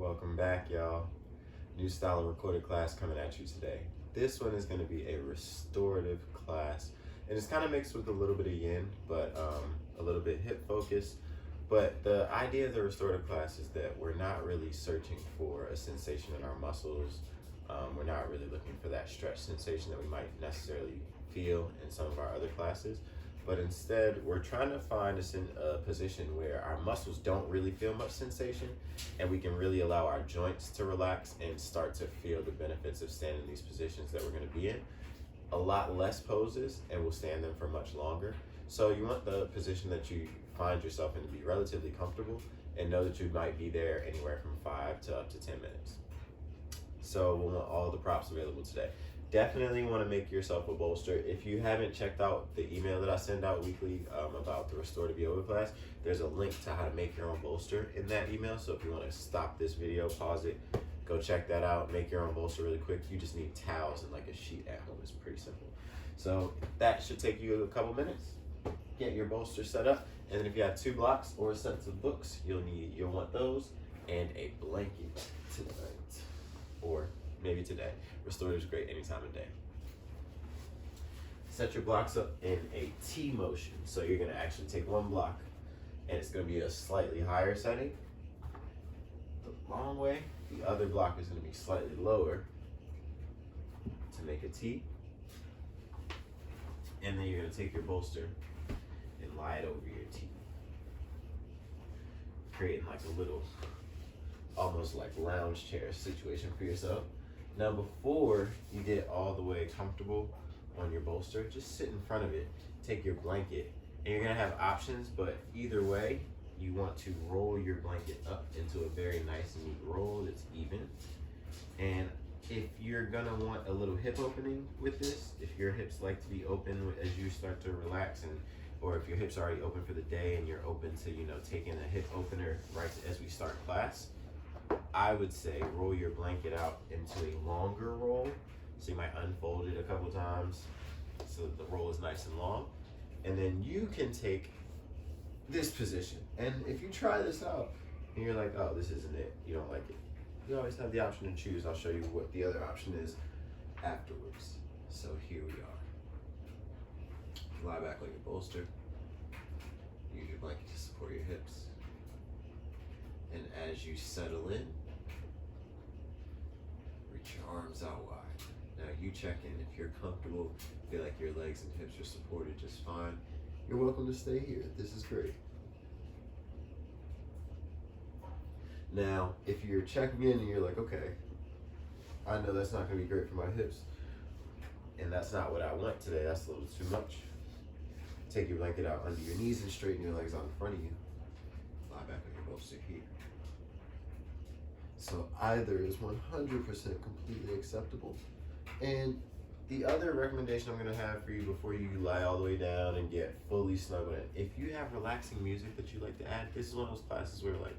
Welcome back, y'all. New style of recorded class coming at you today. This one is going to be a restorative class, and it's kind of mixed with a little bit of yin, but a little bit hip focused. But the idea of the restorative class is that we're not really searching for a sensation in our muscles. We're not really looking for that stretch sensation that we might necessarily feel in some of our other classes. But instead, we're trying to find a position where our muscles don't really feel much sensation, and we can really allow our joints to relax and start to feel the benefits of standing in these positions that we're going to be in. A lot less poses, and we'll stand them for much longer. So you want the position that you find yourself in to be relatively comfortable, and know that you might be there anywhere from 5 to up to 10 minutes. So we'll want all the props available today. Definitely want to make yourself a bolster. If you haven't checked out the email that I send out weekly about the restorative yoga class, there's a link to how to make your own bolster in that email. So if you want to stop this video, pause it, go check that out, make your own bolster really quick. You just need towels and like a sheet at home. It's pretty simple. So that should take you a couple minutes. Get your bolster set up, and then if you have 2 blocks or sets of books, you'll want those and a blanket tonight, or maybe today. Restorative is great any time of day. Set your blocks up in a T motion. So you're gonna actually take one block and it's gonna be a slightly higher setting, the long way. The other block is gonna be slightly lower to make a T. And then you're gonna take your bolster and lie it over your T, creating like a little, almost like lounge chair situation for yourself. Now before you get all the way comfortable on your bolster, just sit in front of it, take your blanket, and you're gonna have options, but either way, you want to roll your blanket up into a very nice neat roll that's even. And if you're gonna want a little hip opening with this, if your hips like to be open as you start to relax, or if your hips are already open for the day and you're open to, taking a hip opener right as we start class, I would say roll your blanket out into a longer roll. So you might unfold it a couple times so that the roll is nice and long. And then you can take this position. And if you try this out and you're like, oh, this isn't it, you don't like it, you always have the option to choose. I'll show you what the other option is afterwards. So here we are. Lie back on your bolster. Use your blanket to support your hips. And as you settle in, reach your arms out wide. Now you check in. If you're comfortable, feel like your legs and hips are supported just fine, you're welcome to stay here. This is great. Now, if you're checking in and you're like, okay, I know that's not gonna be great for my hips, and that's not what I want today, that's a little too much. Take your blanket out under your knees and straighten your legs out in front of you. Lie back on your bolster here. So either is 100% completely acceptable. And the other recommendation I'm gonna have for you before you lie all the way down and get fully snuggled in, if you have relaxing music that you like to add, this is one of those classes where like,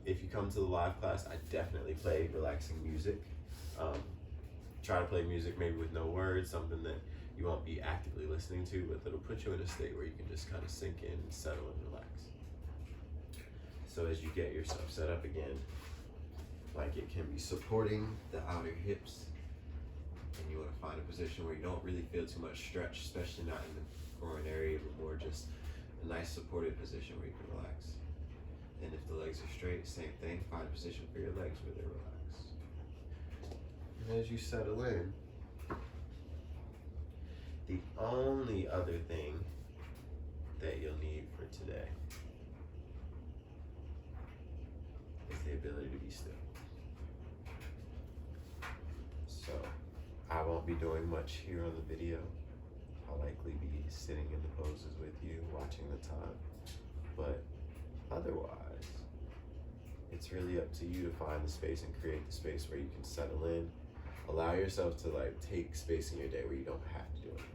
if you come to the live class, I definitely play relaxing music. Try to play music maybe with no words, something that you won't be actively listening to, but that'll put you in a state where you can just kind of sink in, settle, and relax. So as you get yourself set up again, like it can be supporting the outer hips, and you want to find a position where you don't really feel too much stretch, especially not in the groin area, but more just a nice supported position where you can relax. And if the legs are straight, same thing, find a position for your legs where they're relaxed. And as you settle in, the only other thing that you'll need for today is the ability to be still. So I won't be doing much here on the video. I'll likely be sitting in the poses with you, watching the time. But otherwise, it's really up to you to find the space and create the space where you can settle in. Allow yourself to take space in your day where you don't have to do anything.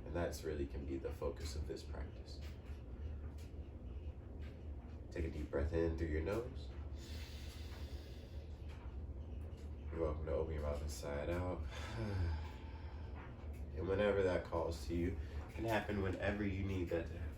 And that's really can be the focus of this practice. Take a deep breath in through your nose. You're welcome to open your mouth and sigh it out. And whenever that calls to you, it can happen whenever you need that to happen.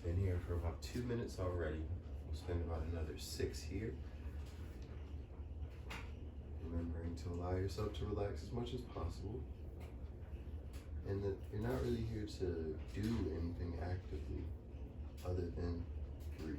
Been here for about 2 minutes already. We'll spend about another 6 here. Remembering to allow yourself to relax as much as possible. And that you're not really here to do anything actively other than breathe.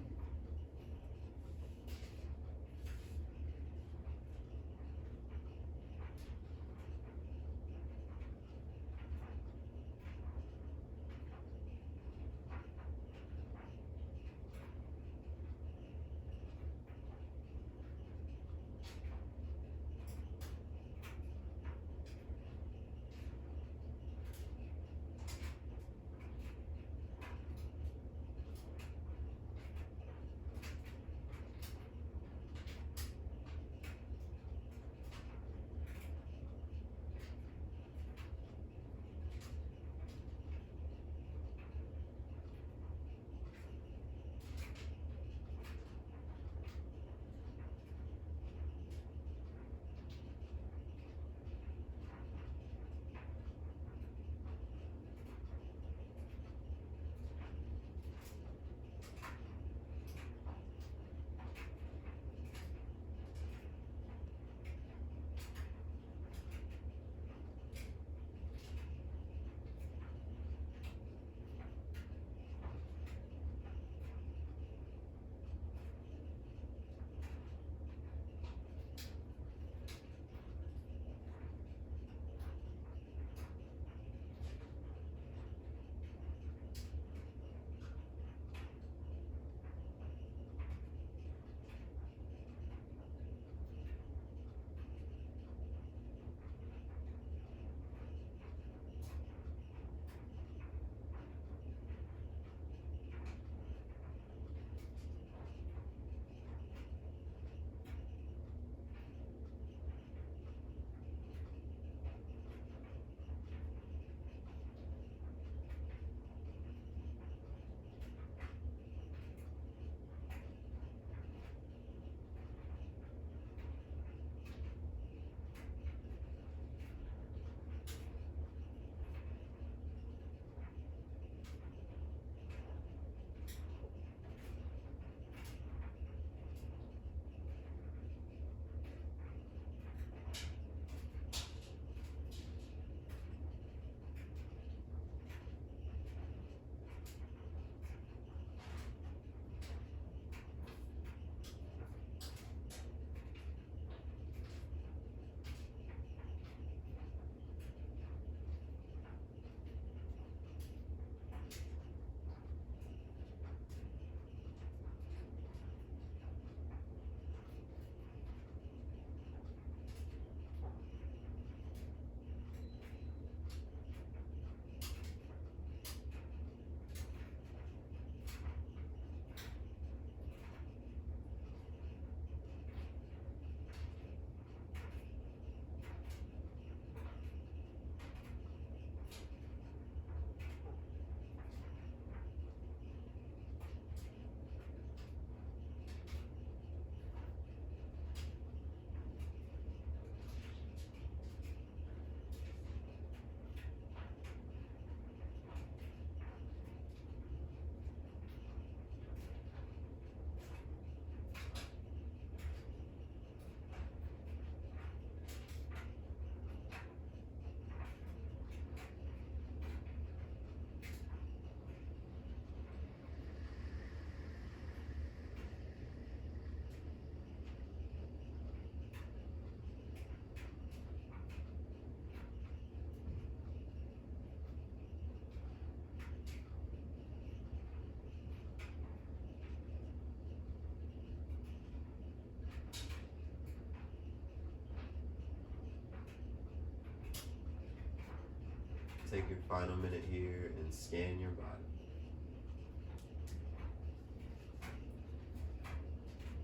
Take your final minute here and scan your body.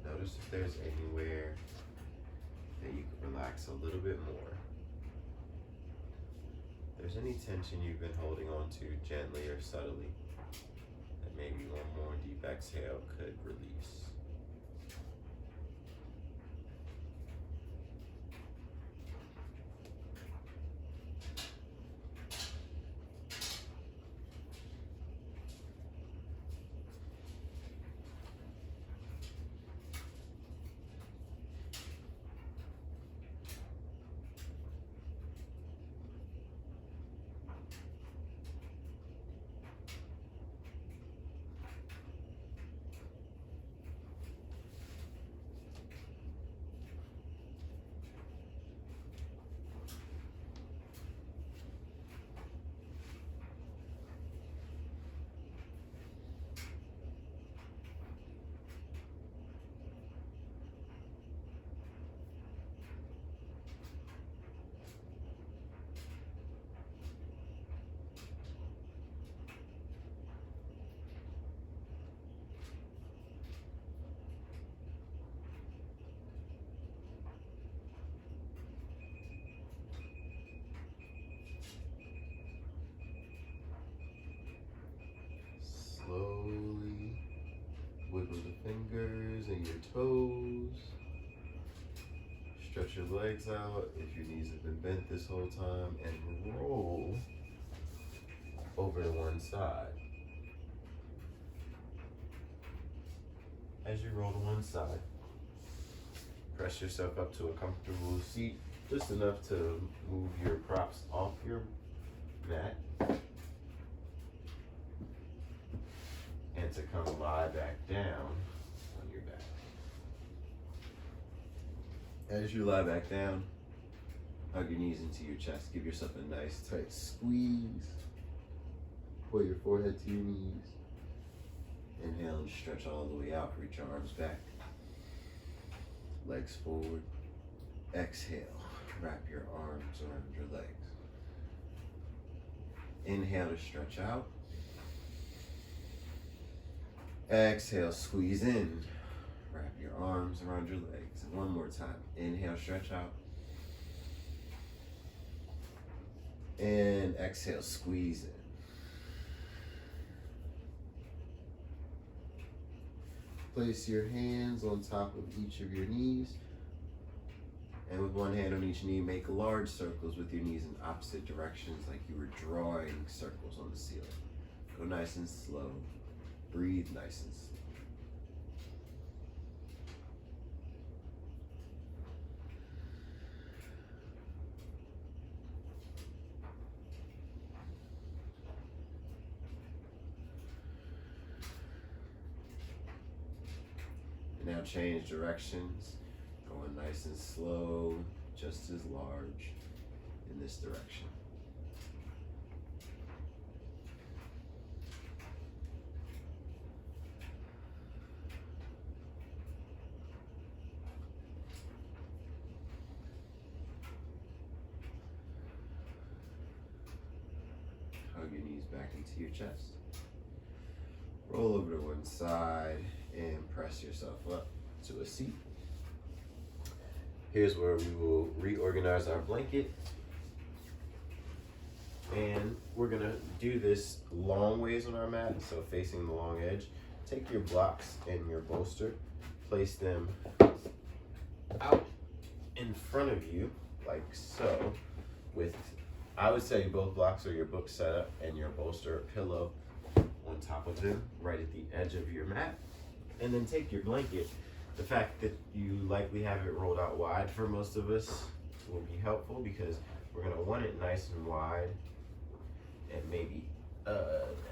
Notice if there's anywhere that you can relax a little bit more. If there's any tension you've been holding on to gently or subtly, that maybe one more deep exhale could release. Stretch your legs out if your knees have been bent this whole time, and roll over to one side. As you roll to one side, press yourself up to a comfortable seat, just enough to move your props off your mat and to come lie back down on your back. As you lie back down, hug your knees into your chest. Give yourself a nice tight squeeze. Pull your forehead to your knees. Inhale and stretch all the way out. Reach your arms back. Legs forward. Exhale. Wrap your arms around your legs. Inhale to stretch out. Exhale, squeeze in. Wrap your arms around your legs. And one more time. Inhale, stretch out. And exhale, squeeze in. Place your hands on top of each of your knees. And with one hand on each knee, make large circles with your knees in opposite directions, like you were drawing circles on the ceiling. Go nice and slow. Breathe nice and slow. And now change directions. Going nice and slow, just as large in this direction. Hug your knees back into your chest. Roll over to one side and press yourself up to a seat. Here's where we will reorganize our blanket. And we're gonna do this long ways on our mat, so facing the long edge. Take your blocks and your bolster, place them out in front of you, like so, with, I would say both blocks are your book setup and your bolster pillow on top of them, right at the edge of your mat. And then take your blanket. The fact that you likely have it rolled out wide for most of us will be helpful, because we're gonna want it nice and wide and maybe an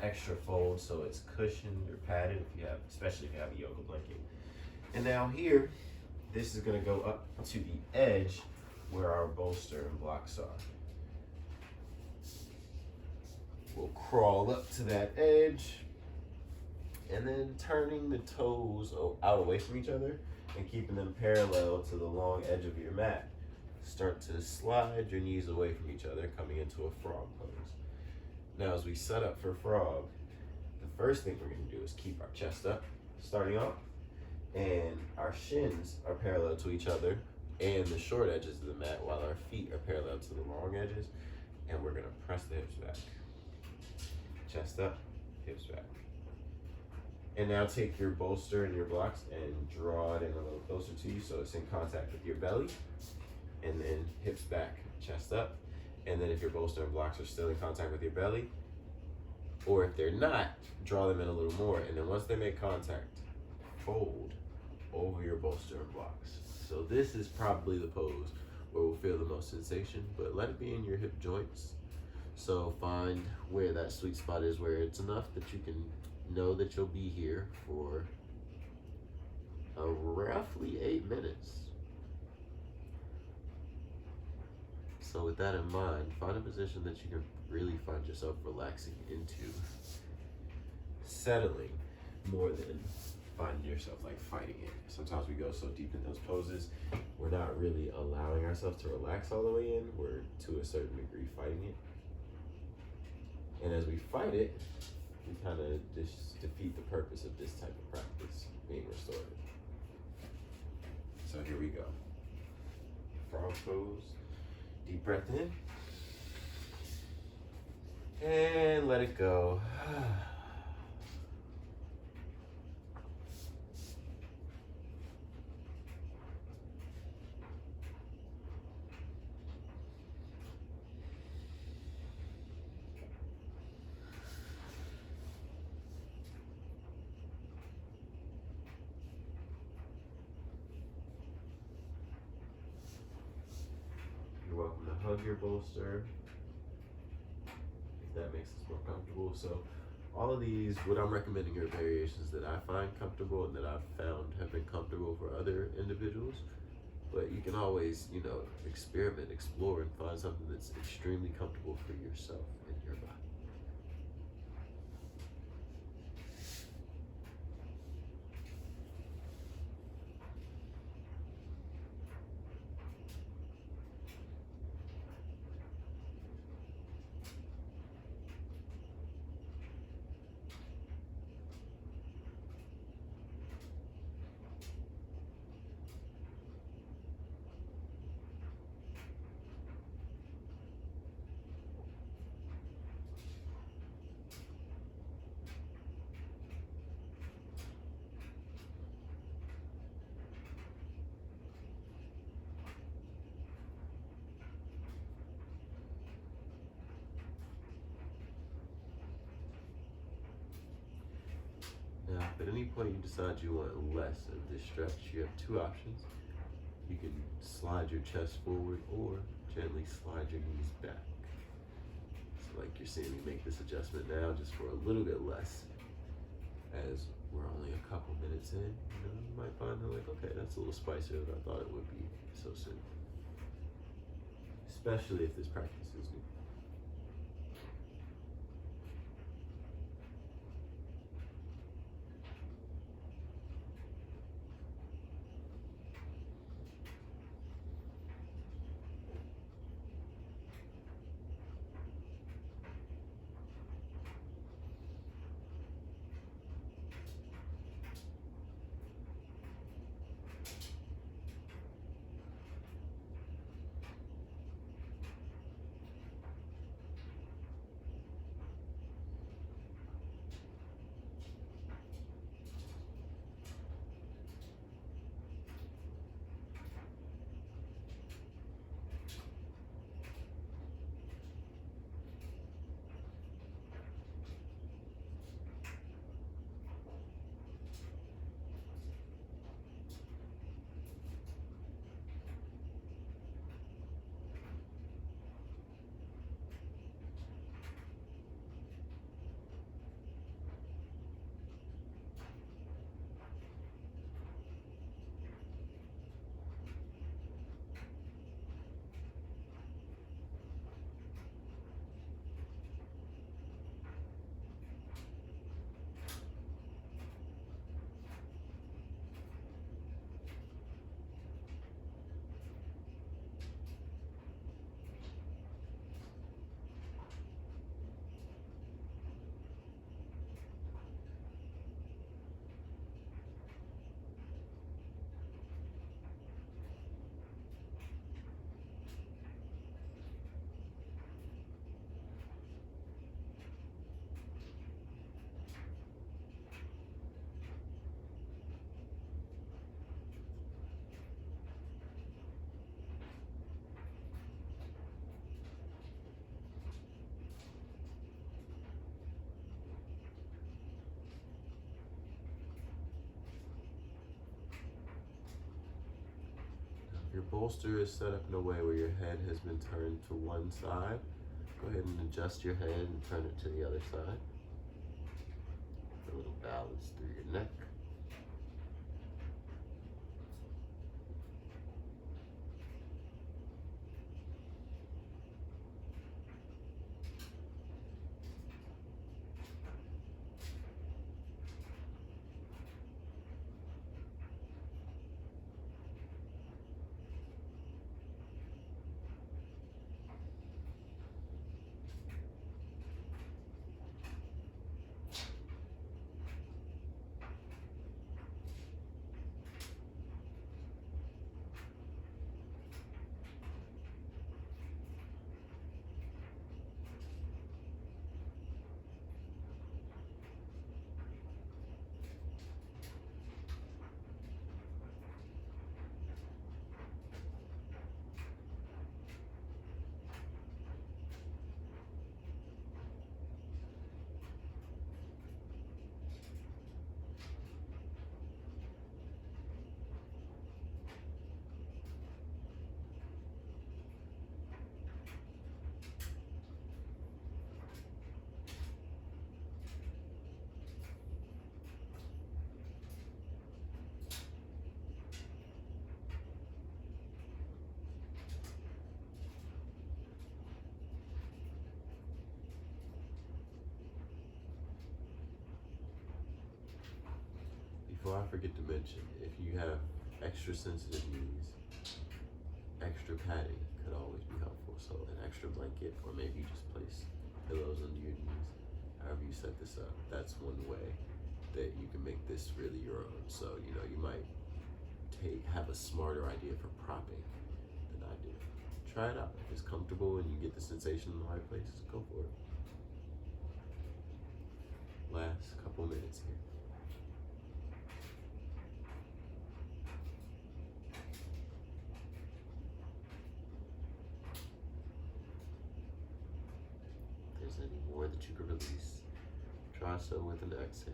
extra fold so it's cushioned or padded, if you have, especially if you have a yoga blanket. And now here, this is gonna go up to the edge where our bolster and blocks are. We'll crawl up to that edge, and then turning the toes out away from each other and keeping them parallel to the long edge of your mat. Start to slide your knees away from each other, coming into a frog pose. Now, as we set up for frog, the first thing we're gonna do is keep our chest up, starting off, and our shins are parallel to each other and the short edges of the mat, while our feet are parallel to the long edges, and we're gonna press the hips back. Chest up, hips back. And now take your bolster and your blocks and draw it in a little closer to you so it's in contact with your belly. And then hips back, chest up. And then if your bolster and blocks are still in contact with your belly, or if they're not, draw them in a little more. And then once they make contact, fold over your bolster and blocks. So this is probably the pose where we'll feel the most sensation, but let it be in your hip joints. So find where that sweet spot is, where it's enough that you can know that you'll be here for roughly 8 minutes. So with that in mind, find a position that you can really find yourself relaxing into, settling more than finding yourself like fighting it. Sometimes we go so deep in those poses, we're not really allowing ourselves to relax all the way in. We're to a certain degree fighting it. And as we fight it, we kind of just defeat the purpose of this type of practice, being restorative. So here we go. Frog pose. Deep breath in. And let it go. of your bolster, if that makes us more comfortable. So all of these, what I'm recommending are variations that I find comfortable and that I've found have been comfortable for other individuals. But you can always, experiment, explore, and find something that's extremely comfortable for yourself and your body. Now, if at any point you decide you want less of this stretch, you have two options. You can slide your chest forward or gently slide your knees back. So like you're seeing me make this adjustment now just for a little bit less. As we're only a couple minutes in, you might find that okay, that's a little spicier than I thought it would be so soon. Especially if this practice is new. Your bolster is set up in a way where your head has been turned to one side. Go ahead and adjust your head and turn it to the other side. A little balance through your neck. before I forget to mention, if you have extra sensitive knees, extra padding could always be helpful. So an extra blanket, or maybe you just place pillows under your knees. However you set this up, that's one way that you can make this really your own. So, you know, you might have a smarter idea for propping than I do. Try it out. If it's comfortable and you get the sensation in the right places, go for it. Last couple minutes here. If there's any more that you can release, try so with an exhale.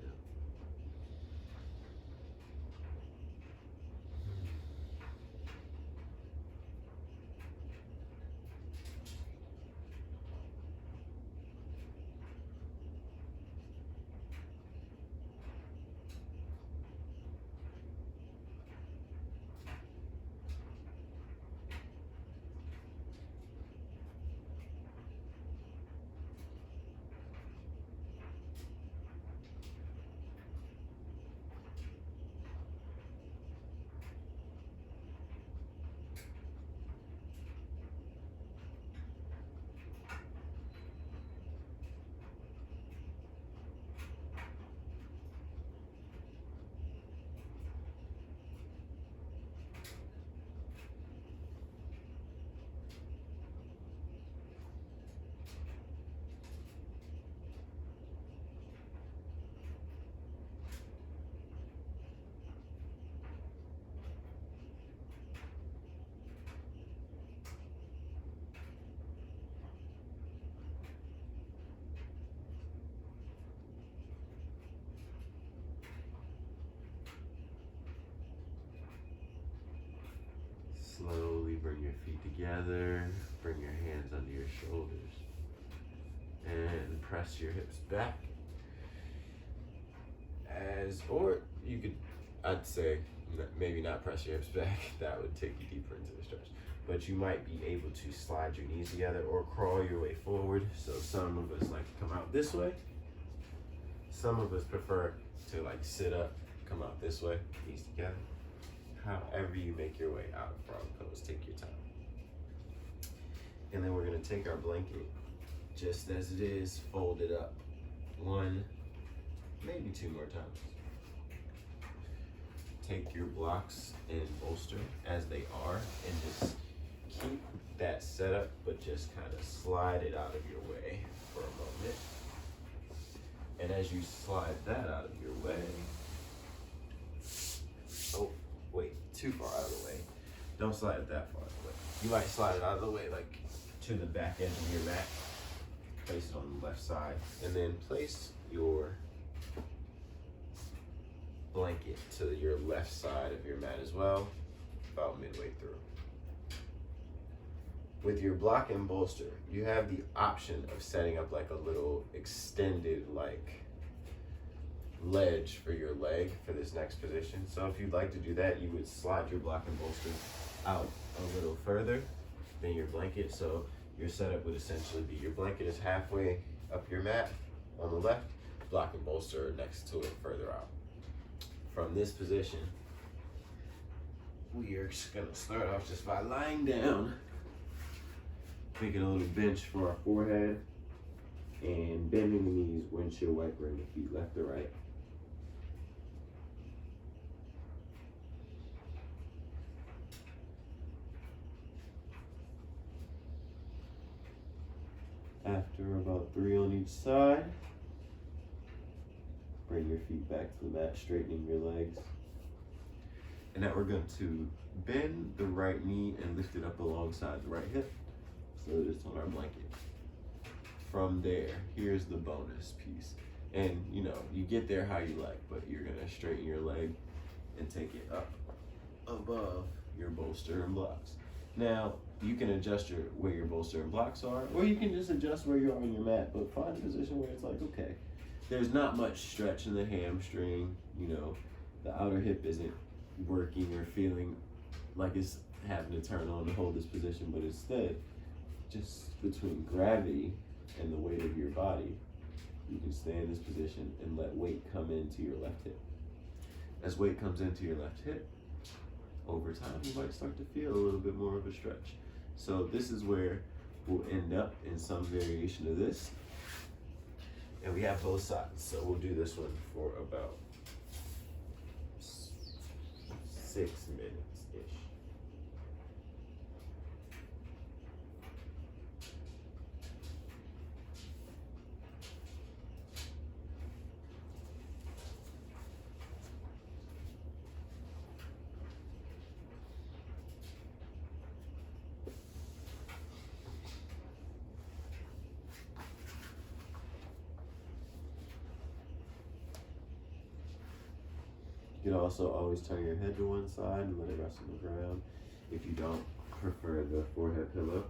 Slowly bring your feet together, bring your hands under your shoulders, and press your hips back. Or you could, I'd say, maybe not press your hips back, that would take you deeper into the stretch. But you might be able to slide your knees together or crawl your way forward. So some of us like to come out this way. Some of us prefer to like sit up, come out this way, knees together. However you make your way out of frog pose, take your time. And then we're gonna take our blanket just as it is, fold it up. One, maybe two more times. Take your blocks and bolster as they are and just keep that set up, but just kind of slide it out of your way for a moment. And as you slide that out of your way, oh, wait, too far out of the way. Don't slide it that far out of the way. You might slide it out of the way like to the back end of your mat. Place it on the left side, and then place your blanket to your left side of your mat as well, about midway through. With your block and bolster, you have the option of setting up like a little extended like ledge for your leg for this next position. So if you'd like to do that, you would slide your block and bolster out a little further than your blanket. So your setup would essentially be your blanket is halfway up your mat on the left, block and bolster next to it further out. From this position, we are just gonna start off just by lying down, making a little bench for our forehead, and bending the knees, windshield wipering the feet left to right. After about 3 on each side, bring your feet back to the mat, straightening your legs. And now we're going to bend the right knee and lift it up alongside the right hip so that it's on our blanket. From there, here's the bonus piece. And you know, you get there how you like, but you're gonna straighten your leg and take it up above your bolster and blocks. Now, you can adjust where your bolster and blocks are, or you can just adjust where you are on your mat, but find a position where it's like, okay, there's not much stretch in the hamstring, you know, the outer hip isn't working or feeling like it's having to turn on to hold this position, but instead, just between gravity and the weight of your body, you can stay in this position and let weight come into your left hip. As weight comes into your left hip, over time you might start to feel a little bit more of a stretch. So this is where we'll end up in some variation of this. And we have both sides, so we'll do this one for about 6 minutes-ish. You can also always turn your head to one side and let it rest on the ground if you don't prefer the forehead pillow.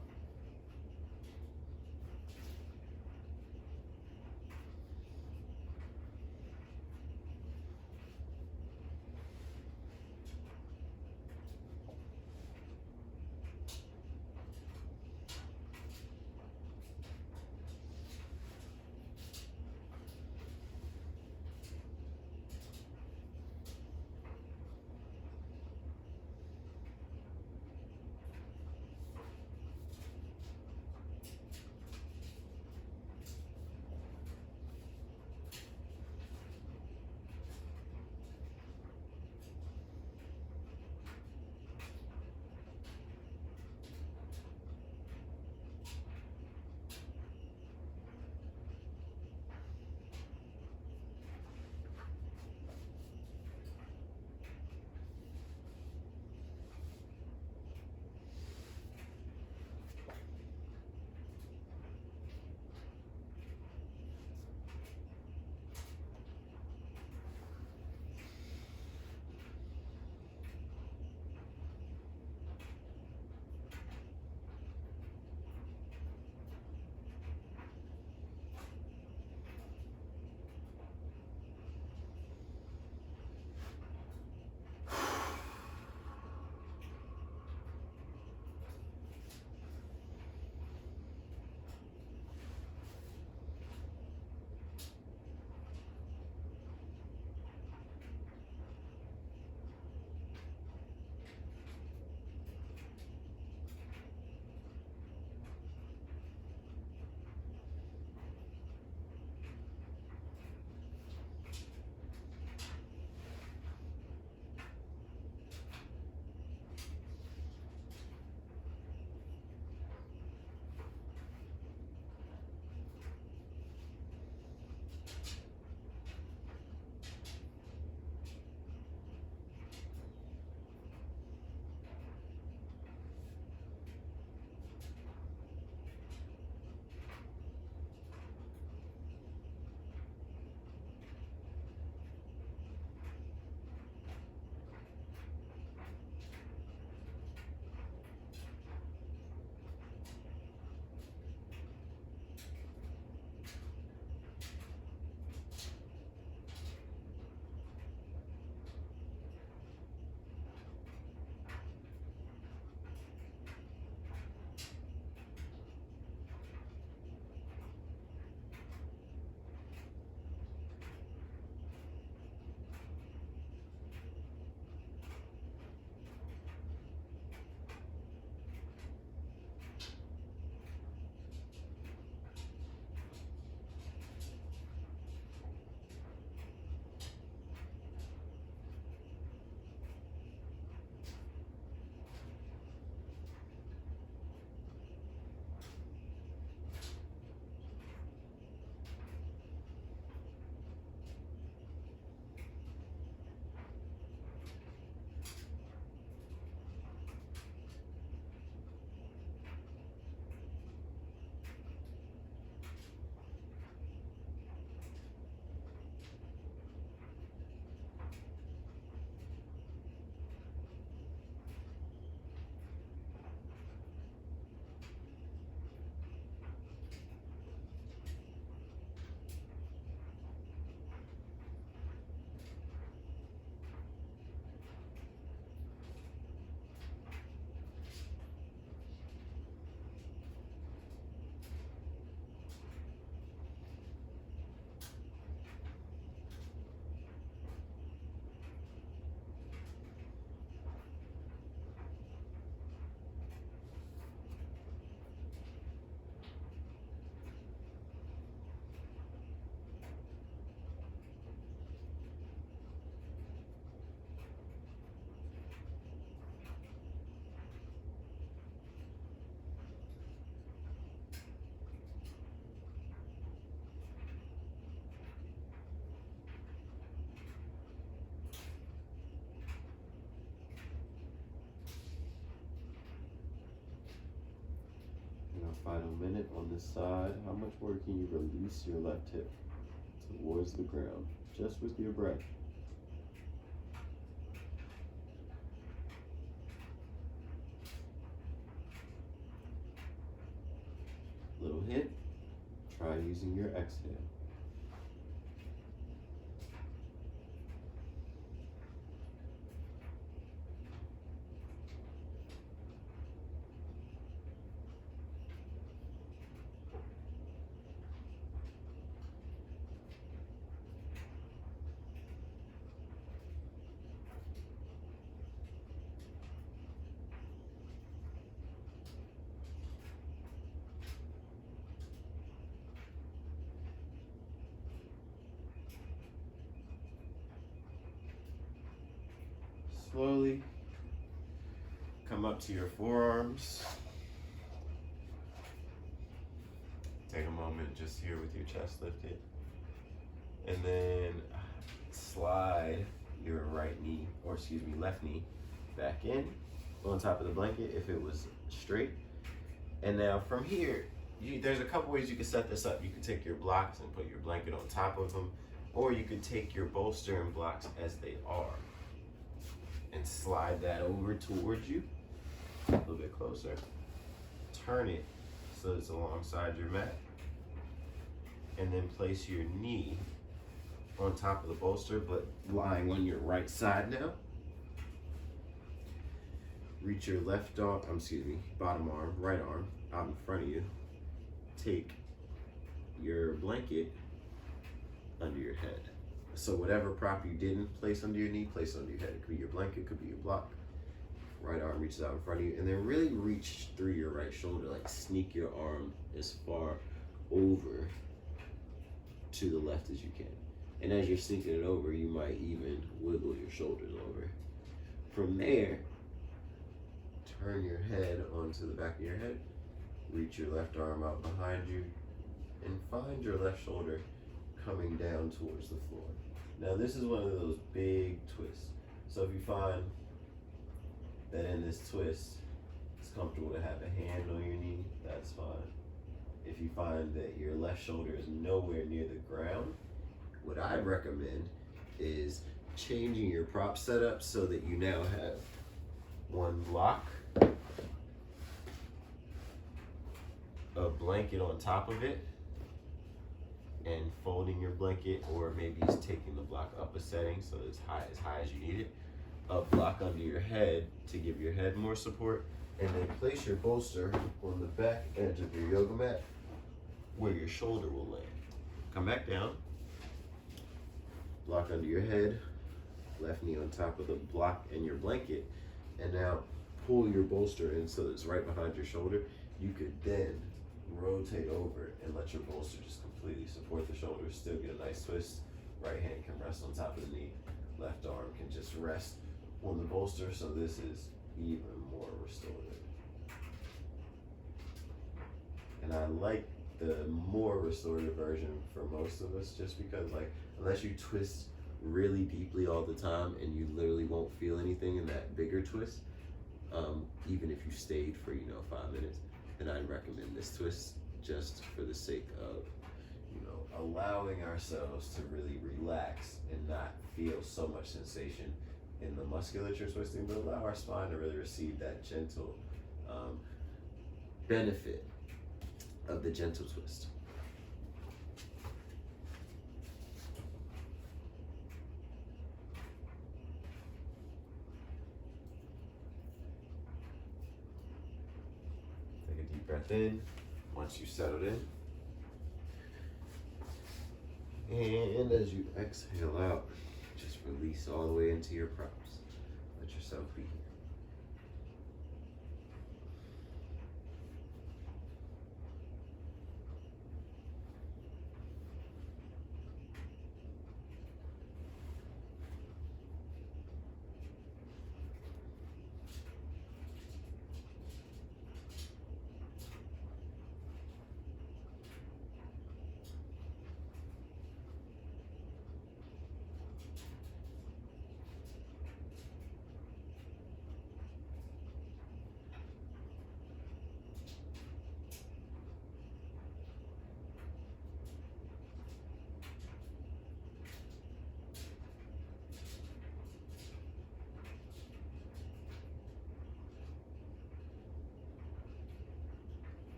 final minute on this side. How much more can you release your left hip towards the ground, just with your breath? Little hint, try using your exhale. Slowly come up to your forearms. Take a moment just here with your chest lifted. And then slide your left knee back in on top of the blanket if it was straight. And now from here, there's a couple ways you can set this up. You can take your blocks and put your blanket on top of them, or you could take your bolster and blocks as they are and slide that over towards you, a little bit closer. Turn it so it's alongside your mat, and then place your knee on top of the bolster, but lying on your right side now. Reach your bottom arm, right arm, out in front of you. Take your blanket under your head. So whatever prop you didn't place under your knee, place under your head. It could be your blanket, could be your block. Right arm reaches out in front of you, and then really reach through your right shoulder, like sneak your arm as far over to the left as you can. And as you're sneaking it over, you might even wiggle your shoulders over. From there, turn your head onto the back of your head, reach your left arm out behind you, and find your left shoulder coming down towards the floor. Now this is one of those big twists. So if you find that in this twist, it's comfortable to have a hand on your knee, that's fine. If you find that your left shoulder is nowhere near the ground, what I recommend is changing your prop setup so that you now have one block, a blanket on top of it, and folding your blanket, or maybe it's taking the block up a setting so it's as high as you need it, a block under your head to give your head more support, and then place your bolster on the back edge of your yoga mat where your shoulder will land. Come back down, block under your head, left knee on top of the block and your blanket, and now pull your bolster in so that it's right behind your shoulder. You could then rotate over and let your bolster just completely support the shoulder, still get a nice twist. Right hand can rest on top of the knee, left arm can just rest on the bolster, so this is even more restorative. And I like the more restorative version for most of us, just because, like, unless you twist really deeply all the time and you literally won't feel anything in that bigger twist, even if you stayed for 5 minutes, then I'd recommend this twist just for the sake of allowing ourselves to really relax and not feel so much sensation in the musculature twisting, but allow our spine to really receive that gentle benefit of the gentle twist. Take a deep breath in once you settled in. And as you exhale out, just release all the way into your props. Let yourself be here.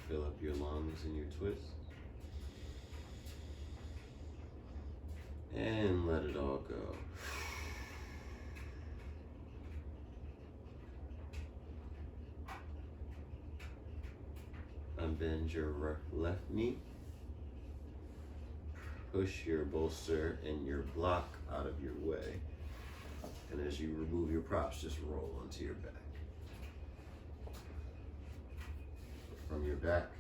Fill up your lungs and your twist. And let it all go. Unbend your left knee. Push your bolster and your block out of your way. And as you remove your props, just roll onto your back. From your back,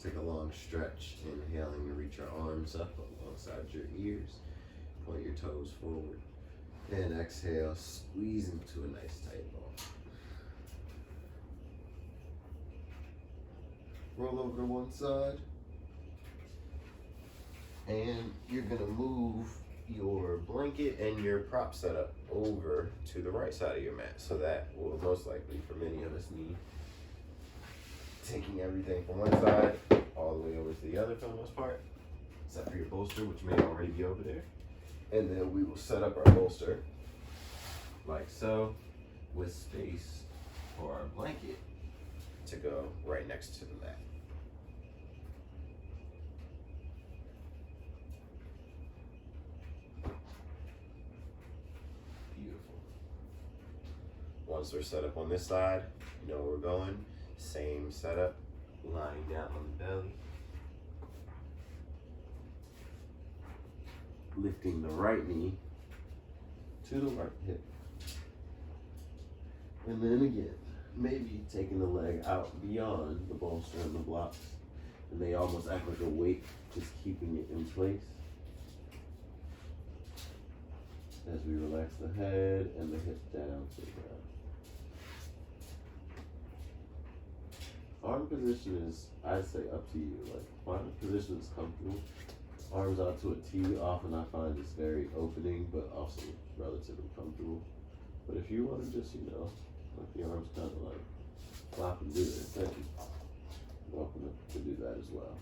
take a long stretch, inhaling to reach your arms up alongside your ears. Point your toes forward. And exhale, squeeze into a nice tight ball. Roll over to one side. And you're gonna move your blanket and your prop setup over to the right side of your mat. So that will most likely, for many of us, mean taking everything from one side all the way over to the other for the most part, except for your bolster, which may already be over there. And then we will set up our bolster like so, with space for our blanket to go right next to the mat. Beautiful. Once we're set up on this side, you know where we're going. Same setup, lying down on the belly. Lifting the right knee to the right hip. And then again, maybe taking the leg out beyond the bolster and the blocks. And they almost act like a weight, just keeping it in place. As we relax the head and the hips down to the ground. Arm position is, I'd say, up to you. Like, find a position that's comfortable. Arms out to a T, often I find it's very opening, but also relatively comfortable. But if you want to just, let the arms kind of like flop and do their thing, you're welcome to do that as well.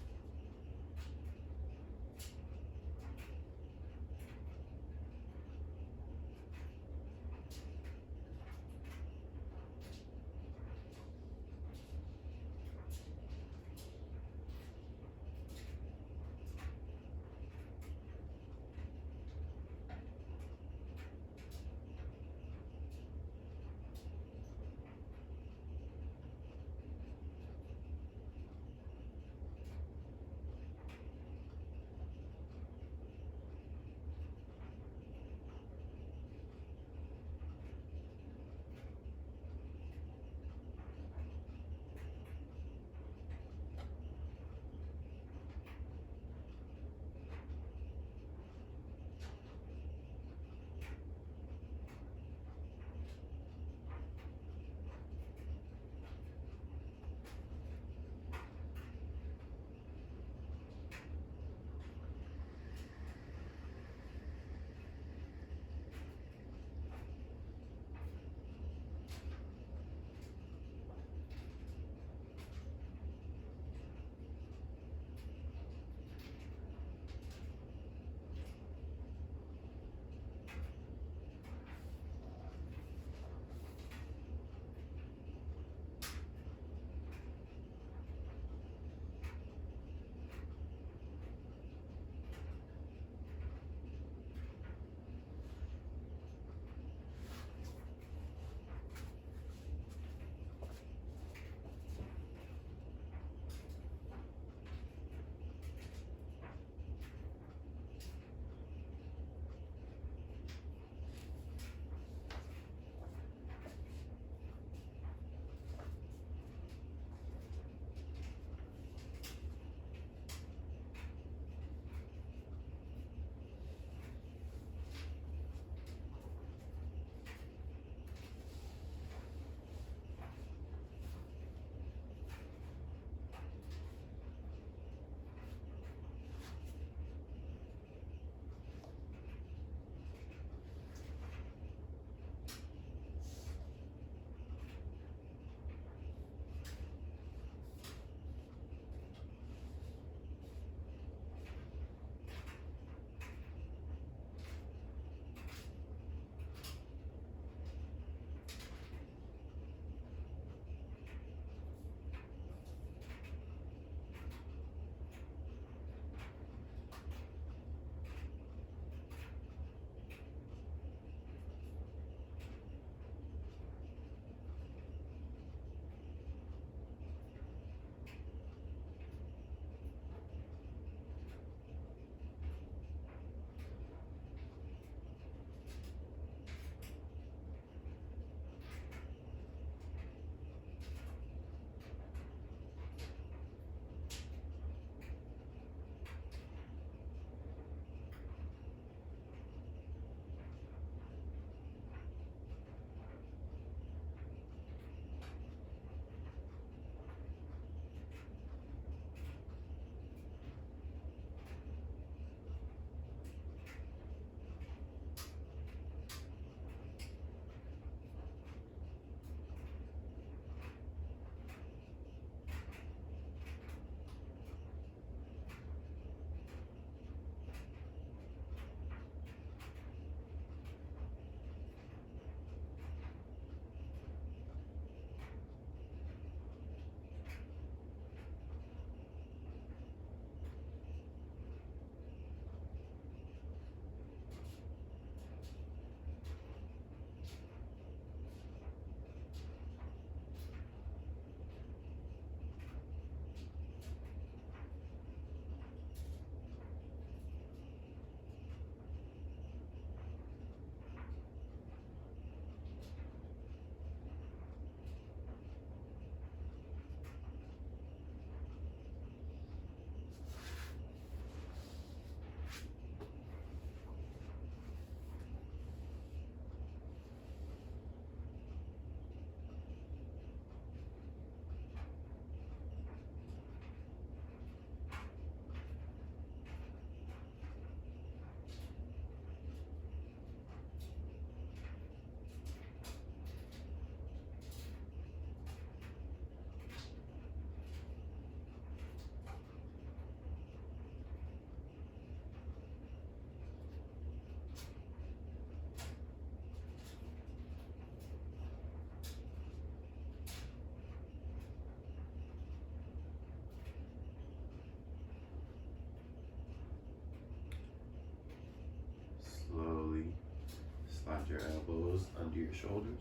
Slide your elbows under your shoulders.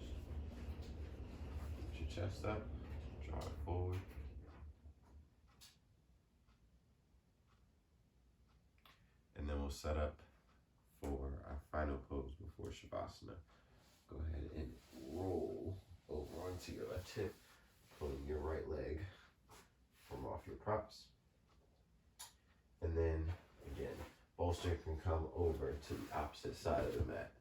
Put your chest up. Draw it forward. And then we'll set up for our final pose before Shavasana. Go ahead and roll over onto your left hip, pulling your right leg from off your props. And then, again, bolster can come over to the opposite side of the mat.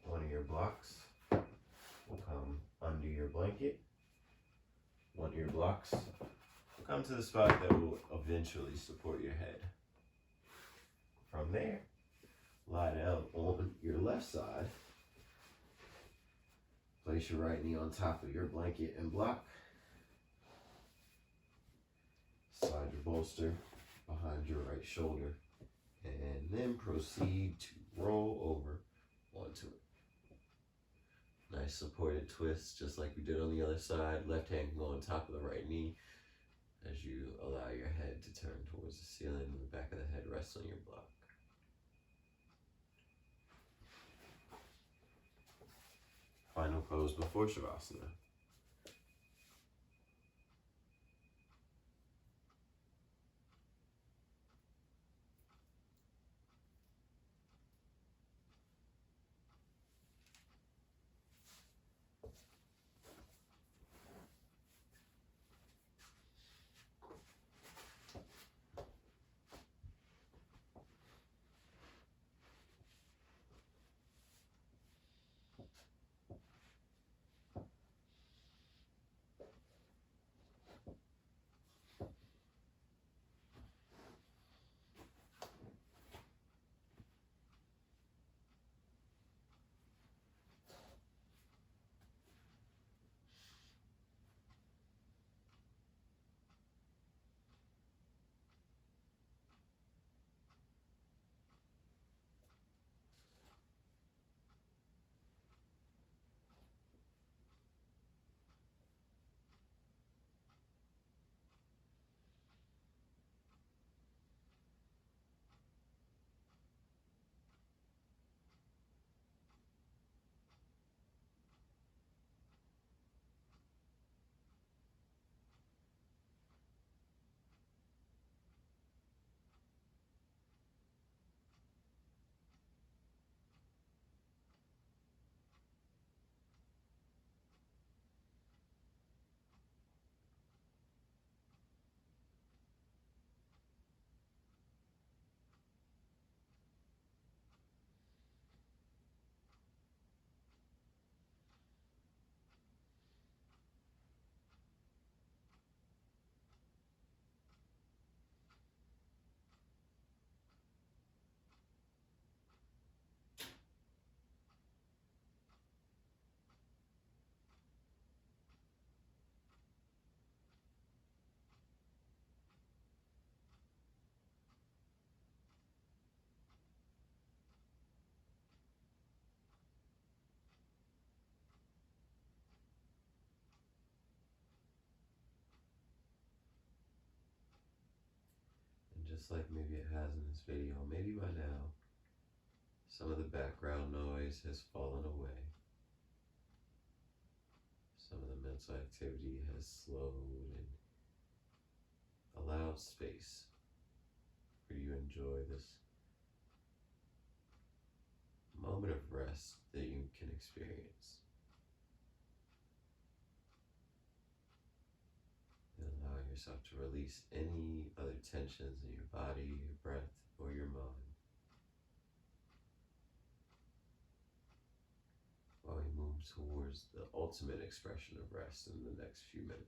One of your blocks will come under your blanket. One of your blocks will come to the spot that will eventually support your head. From there, lie down on your left side. Place your right knee on top of your blanket and block. Slide your bolster behind your right shoulder. And then proceed to roll over onto it. Nice supported twist, just like we did on the other side. Left hand can go on top of the right knee as you allow your head to turn towards the ceiling and the back of the head rests on your block. Final pose before Shavasana. Just like maybe it has in this video, maybe by now, some of the background noise has fallen away. Some of the mental activity has slowed and allowed space for you to enjoy this moment of rest that you can experience. And allowing yourself to release any other tensions in your body, your breath, or your mind. While we move towards the ultimate expression of rest in the next few minutes.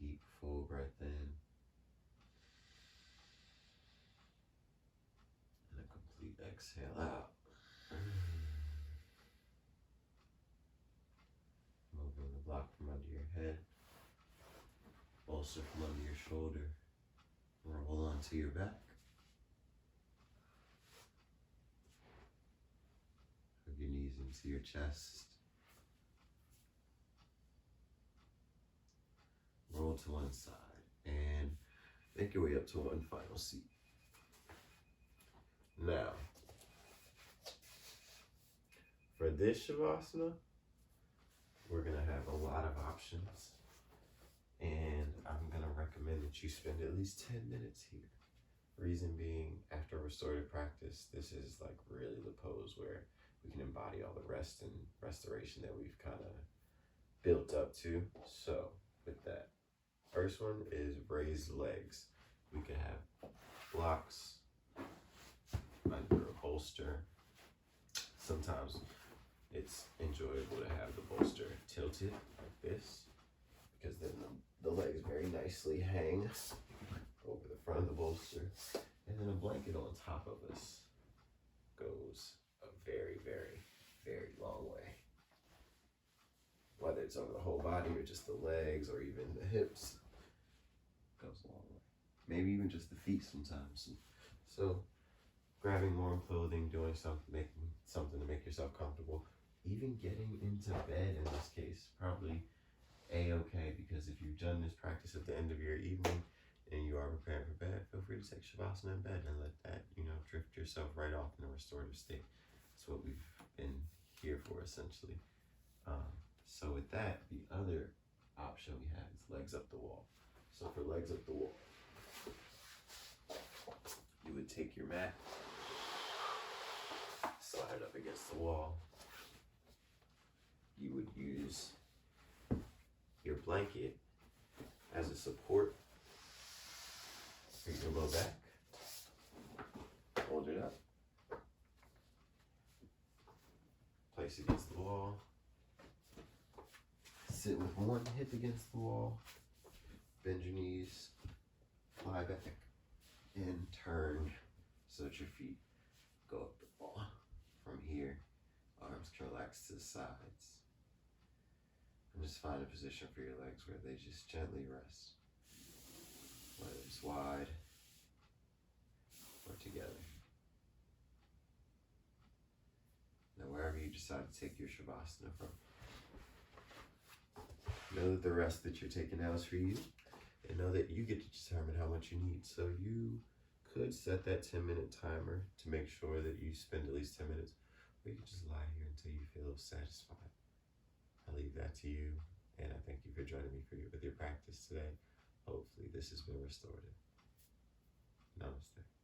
deep, full breath in. And a complete exhale out. Moving the block from under your head. Bolster from under your shoulder. Roll onto your back. Hug your knees into your chest. Roll to one side and make your way up to one final seat. Now, for this Shavasana, we're gonna have a lot of options, and I'm gonna recommend that you spend at least 10 minutes here. Reason being, after restorative practice, this is like really the pose where we can embody all the rest and restoration that we've kind of built up to. So with that, first one is raised legs. We can have blocks under a bolster. Sometimes it's enjoyable to have the bolster tilted like this, because then the legs very nicely hang over the front of the bolster. And then a blanket on top of us goes a very, very, very long way. Whether it's over the whole body or just the legs or even the hips, goes a long way. Maybe even just the feet sometimes. So grabbing warm clothing, doing something, making something to make yourself comfortable, even getting into bed in this case, probably a-okay, because if you've done this practice at the end of your evening and you are preparing for bed, feel free to take Shavasana in bed and let that, drift yourself right off in a restorative state. That's what we've been here for, essentially. So with that, the other option we have is legs up the wall. So for legs up the wall, you would take your mat, slide it up against the wall. You would use your blanket as a support for your low back. Hold it up. Place it against the wall. Sit with one hip against the wall. Bend your knees. Fly back. And turn so that your feet go up the wall. From here, arms can relax to the sides. And just find a position for your legs where they just gently rest. Whether it's wide or together. Now wherever you decide to take your Shavasana from, know that the rest that you're taking now is for you, and know that you get to determine how much you need. So you could set that 10-minute timer to make sure that you spend at least 10 minutes, or you can just lie here until you feel satisfied. I leave that to you, and I thank you for joining me with your practice today. Hopefully this has been restorative. Namaste.